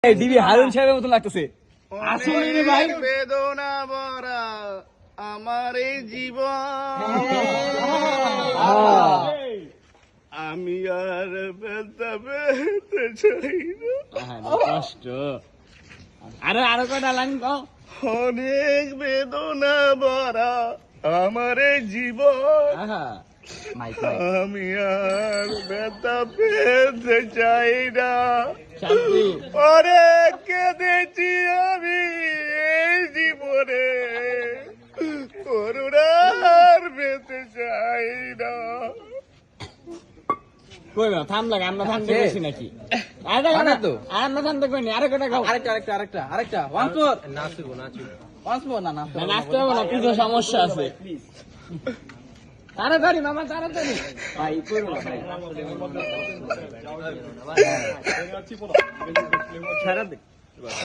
DB Harun সাহেবের মতন লাগতেছে। আসলে রে ভাই, বেদনা ভরা আমার এই জীবন, আমি আর ব্যথা পেতে চাই না। কষ্ট আরো কটা লাইন কও। অনেক বেদনা ভরা আমার এই জীবন, আমি আর ব্যথা পেতে চাই না। অনেক কেঁদেছি আমি এই জীবনে, করুণার পেতে চাই না। কই না থাম লাগে, আমরা থামতে গেছি নাকি? আমরা থামতে কইনি, আরে কটা খাও। আরেকটা ওয়ান্স মোর নাচবো না নাচতে হবে না, কিছু সমস্যা আছে। তাড়াতাড়ি মামা, তাড়াতাড়ি ভাই, করো না ভাই। ছাড়া দে।